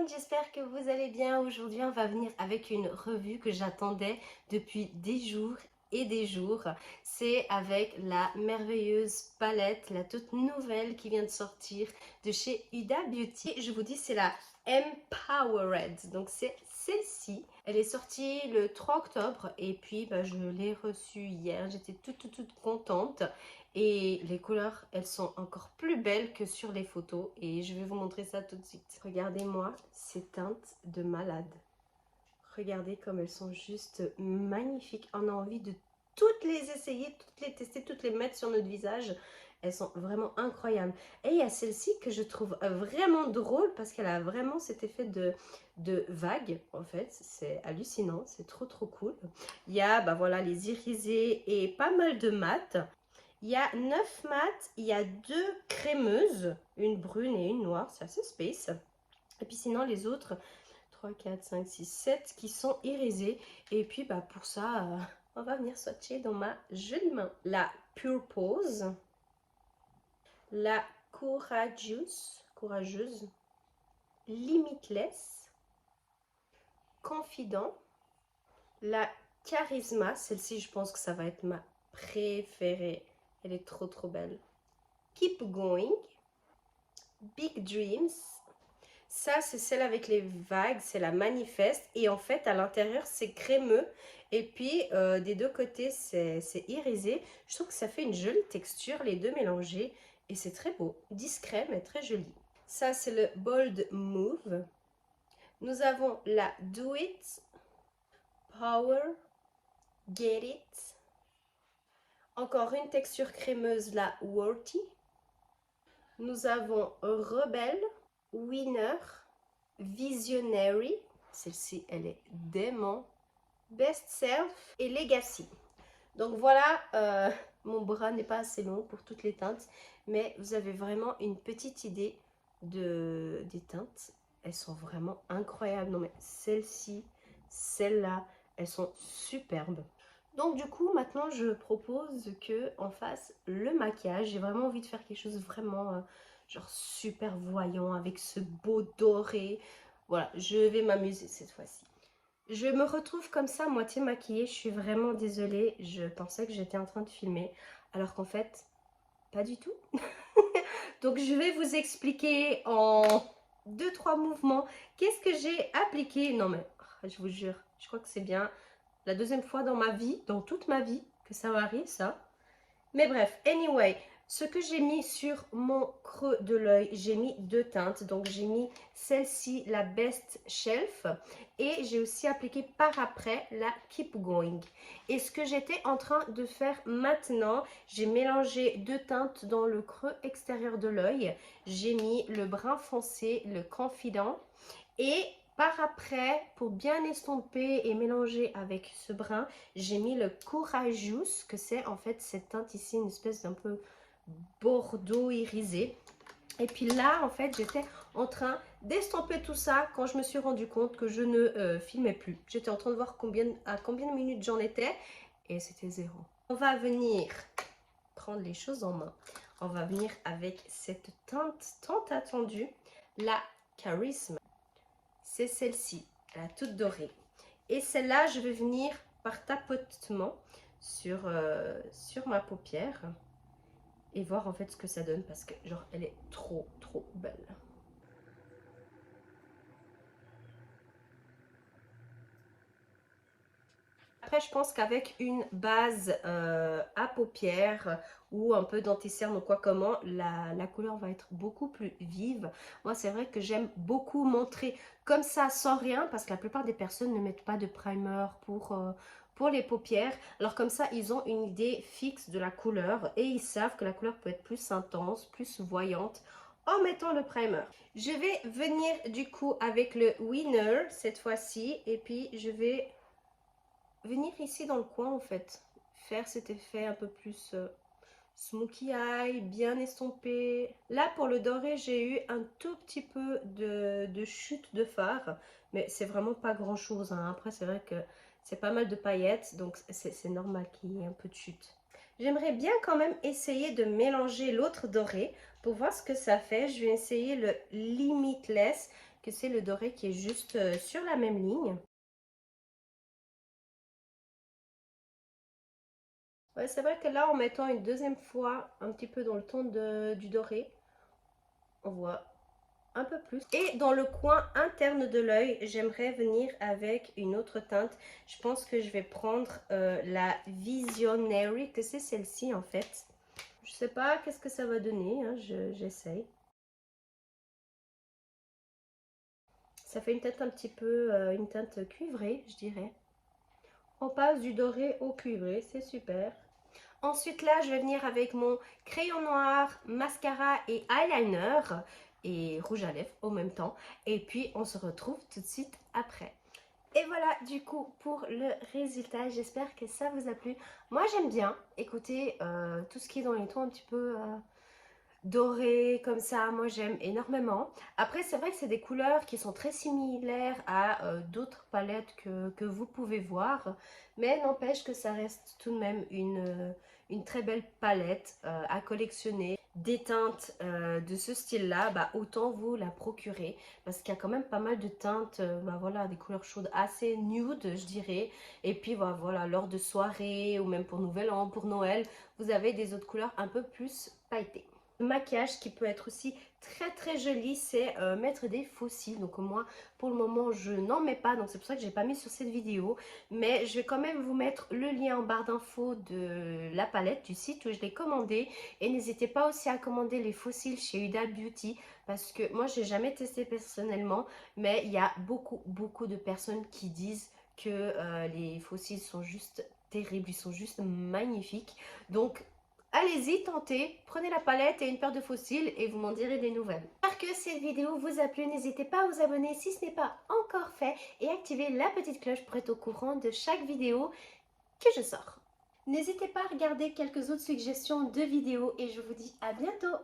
monde, j'espère que vous allez bien. Aujourd'hui, on va venir avec une revue que j'attendais depuis des jours et des jours. C'est avec la merveilleuse palette, la toute nouvelle qui vient de sortir de chez Huda Beauty. Je vous dis, c'est la Empowered. Donc, c'est celle-ci. Elle est sortie le 3 octobre et puis je l'ai reçue hier. J'étais toute contente. Et les couleurs, elles sont encore plus belles que sur les photos. Et je vais vous montrer ça tout de suite. Regardez-moi ces teintes de malade. Regardez comme elles sont juste magnifiques. On a envie de toutes les essayer, toutes les tester, toutes les mettre sur notre visage. Elles sont vraiment incroyables. Et il y a celle-ci que je trouve vraiment drôle parce qu'elle a vraiment cet effet de vague. En fait, c'est hallucinant. C'est trop cool. Il y a voilà, les irisés et pas mal de mat. Il y a 9 mat, il y a 2 crémeuses, une brune et une noire, c'est assez space. Et puis sinon les autres, 3, 4, 5, 6, 7 qui sont irisées. Et puis pour ça, on va venir swatcher dans ma jolie main. La Pure Pose, la Courageuse, Limitless, Confident, la Charisma, celle-ci je pense que ça va être ma préférée. Elle est trop belle. Keep Going, Big Dreams. Ça, c'est celle avec les vagues, c'est la Manifeste. Et en fait, à l'intérieur, c'est crémeux. Et puis, des deux côtés, c'est irisé. Je trouve que ça fait une jolie texture, les deux mélangés. Et c'est très beau, discret, mais très joli. Ça, c'est le Bold Move. Nous avons la Do It, Power, Get It. Encore une texture crémeuse, la Worthy. Nous avons Rebelle, Winner, Visionary. Celle-ci, elle est dément. Best Self et Legacy. Donc voilà, mon bras n'est pas assez long pour toutes les teintes. Mais vous avez vraiment une petite idée des teintes. Elles sont vraiment incroyables. Non mais celle-ci, celle-là, elles sont superbes. Donc du coup, maintenant, je propose qu'on fasse le maquillage. J'ai vraiment envie de faire quelque chose vraiment genre super voyant avec ce beau doré. Voilà, je vais m'amuser cette fois-ci. Je me retrouve comme ça, moitié maquillée. Je suis vraiment désolée. Je pensais que j'étais en train de filmer, alors qu'en fait, pas du tout. Donc je vais vous expliquer en 2-3 mouvements qu'est-ce que j'ai appliqué. Non mais, je vous jure, je crois que c'est bien la deuxième fois dans ma vie, dans toute ma vie, que ça m'arrive ça. Mais bref, anyway, ce que j'ai mis sur mon creux de l'œil, j'ai mis 2 teintes. Donc j'ai mis celle-ci, la Best Shelf, et j'ai aussi appliqué par après la Keep Going. Et ce que j'étais en train de faire maintenant, j'ai mélangé 2 teintes dans le creux extérieur de l'œil. J'ai mis le brun foncé, le Confident, et par après, pour bien estomper et mélanger avec ce brun, j'ai mis le Courageous, que c'est en fait cette teinte ici, une espèce d'un peu bordeaux irisé. Et puis là, en fait, j'étais en train d'estomper tout ça quand je me suis rendu compte que je ne filmais plus. J'étais en train de voir à combien de minutes j'en étais et c'était 0. On va venir prendre les choses en main. On va venir avec cette teinte tant attendue, la Charisma. C'est celle-ci, la toute dorée. Et celle-là, je vais venir par tapotement sur ma paupière et voir en fait ce que ça donne parce que genre elle est trop belle. Après, je pense qu'avec une base à paupières ou un peu d'anti-cerne ou quoi comment, la couleur va être beaucoup plus vive. Moi, c'est vrai que j'aime beaucoup montrer comme ça sans rien parce que la plupart des personnes ne mettent pas de primer pour les paupières. Alors comme ça, ils ont une idée fixe de la couleur et ils savent que la couleur peut être plus intense, plus voyante en mettant le primer. Je vais venir du coup avec le Winner cette fois-ci et puis je vais venir ici dans le coin en fait, faire cet effet un peu plus smokey eye, bien estompé. Là pour le doré j'ai eu un tout petit peu de chute de fard, mais c'est vraiment pas grand chose hein. Après c'est vrai que c'est pas mal de paillettes, donc c'est normal qu'il y ait un peu de chute. J'aimerais bien quand même essayer de mélanger l'autre doré pour voir ce que ça fait. Je vais essayer le Limitless. que c'est le doré qui est juste sur la même ligne. Ouais, c'est vrai que là, en mettant une deuxième fois un petit peu dans le ton du doré, on voit un peu plus. Et dans le coin interne de l'œil, j'aimerais venir avec une autre teinte. Je pense que je vais prendre la Visionary, que c'est celle-ci en fait. Je sais pas qu'est-ce que ça va donner, hein, j'essaye. Ça fait une teinte un petit peu, une teinte cuivrée, je dirais. On passe du doré au cuivré, c'est super. Ensuite là, je vais venir avec mon crayon noir, mascara et eyeliner et rouge à lèvres au même temps. Et puis on se retrouve tout de suite après. Et voilà du coup pour le résultat, j'espère que ça vous a plu. Moi j'aime bien écouter tout ce qui est dans les tons un petit peu doré comme ça, moi j'aime énormément. Après c'est vrai que c'est des couleurs qui sont très similaires à d'autres palettes que vous pouvez voir, mais n'empêche que ça reste tout de même une très belle palette à collectionner. Des teintes de ce style là, bah, autant vous la procurer parce qu'il y a quand même pas mal de teintes, bah, voilà, des couleurs chaudes assez nude je dirais, et puis bah, voilà, lors de soirées ou même pour Nouvel An, pour Noël, vous avez des autres couleurs un peu plus pailletées. Maquillage qui peut être aussi très joli, c'est mettre des faux cils. Donc moi pour le moment je n'en mets pas, donc c'est pour ça que j'ai pas mis sur cette vidéo, mais je vais quand même vous mettre le lien en barre d'infos de la palette du site où je l'ai commandé. Et n'hésitez pas aussi à commander les faux cils chez Huda Beauty, parce que moi j'ai jamais testé personnellement, mais il y a beaucoup de personnes qui disent que les faux cils sont juste terribles, ils sont juste magnifiques. Donc allez-y, tentez, prenez la palette et une paire de faux cils et vous m'en direz des nouvelles. J'espère que cette vidéo vous a plu, n'hésitez pas à vous abonner si ce n'est pas encore fait et activer la petite cloche pour être au courant de chaque vidéo que je sors. N'hésitez pas à regarder quelques autres suggestions de vidéos et je vous dis à bientôt.